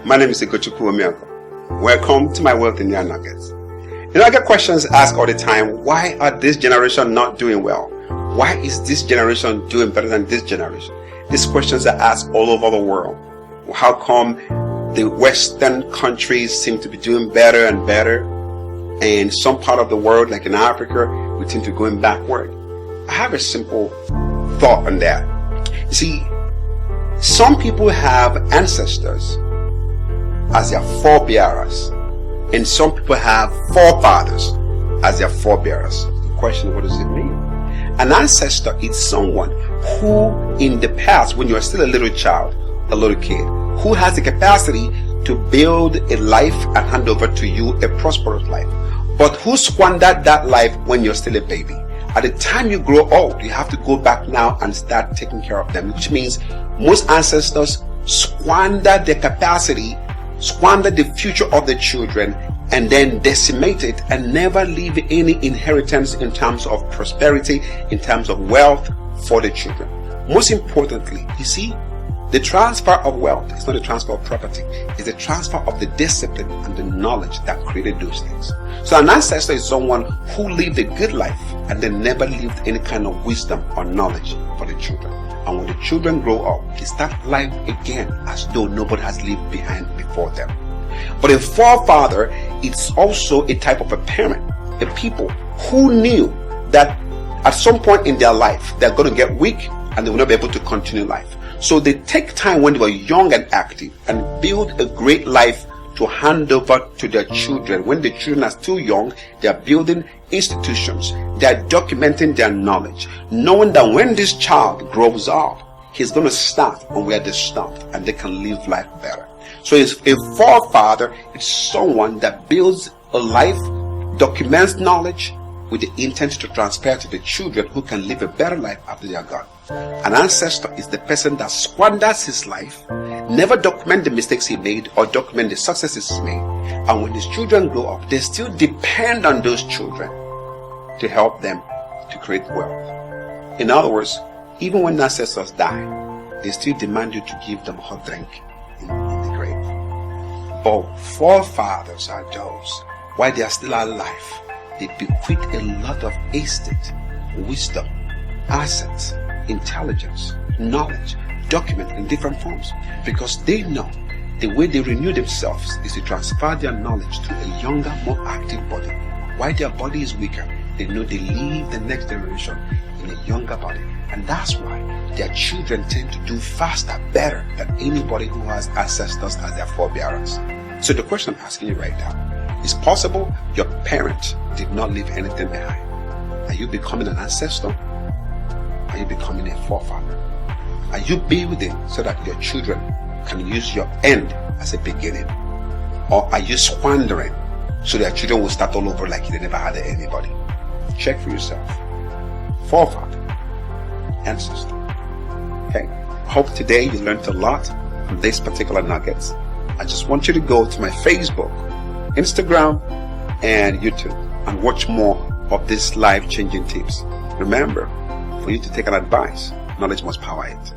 My name is Ugochukwu Omeogu. Welcome to my Wealth in Your Nuggets. I get questions asked all the time. Why are this generation not doing well? Why is this generation doing better than this generation? These questions are asked all over the world. How come the Western countries seem to be doing better and better, and some part of the world, like in Africa, we seem to be going backward? I have a simple thought on that. You see, some people have ancestors as their forebears, and some people have forefathers as their forebears. The question, what does it mean? An ancestor is someone who in the past, when you're still a little child, a little kid, who has the capacity to build a life and hand over to you a prosperous life, but who squandered that life when you're still a baby. At the time you grow old, you have to go back now and start taking care of them, which means most ancestors squander their capacity, squander the future of the children, and then decimate it and never leave any inheritance in terms of prosperity, in terms of wealth for the children. Most importantly, you see, the transfer of wealth is not a transfer of property. It's a transfer of the discipline and the knowledge that created those things. So an ancestor is someone who lived a good life and then never lived any kind of wisdom or knowledge for the children. And when the children grow up, they start life again as though nobody has lived behind before them. But a forefather is also a type of a parent, a people who knew that at some point in their life, they're going to get weak and they will not be able to continue life. So they take time when they were young and active and build a great life to hand over to their children. When the children are still young, they are building institutions. They are documenting their knowledge, knowing that when this child grows up, he's going to start on where they stopped and they can live life better. So a forefather is someone that builds a life, documents knowledge with the intent to transfer to the children who can live a better life after they are gone. An ancestor is the person that squanders his life, never document the mistakes he made or document the successes he made. And when his children grow up, they still depend on those children to help them to create wealth. In other words, even when ancestors die, they still demand you to give them a hot drink in the grave. But forefathers are those, while they are still alive, they bequeath a lot of estate, wisdom, assets, intelligence, knowledge, document in different forms, because they know the way they renew themselves is to transfer their knowledge to a younger, more active body. While their body is weaker, they know they leave the next generation in a younger body, and that's why their children tend to do faster, better than anybody who has ancestors as their forebearers. So the question I'm asking you right now, is possible your parent did not leave anything behind? Are you becoming an ancestor? Are you becoming a forefather? Are you building so that your children can use your end as a beginning? Or are you squandering so that children will start all over like they never had anybody? Check for yourself. Forefather, ancestor. Okay. Hope today you learned a lot from this particular nuggets. I just want you to go to my Facebook, Instagram, and YouTube and watch more of these life-changing tips. Remember, for you to take an advice, knowledge must power it.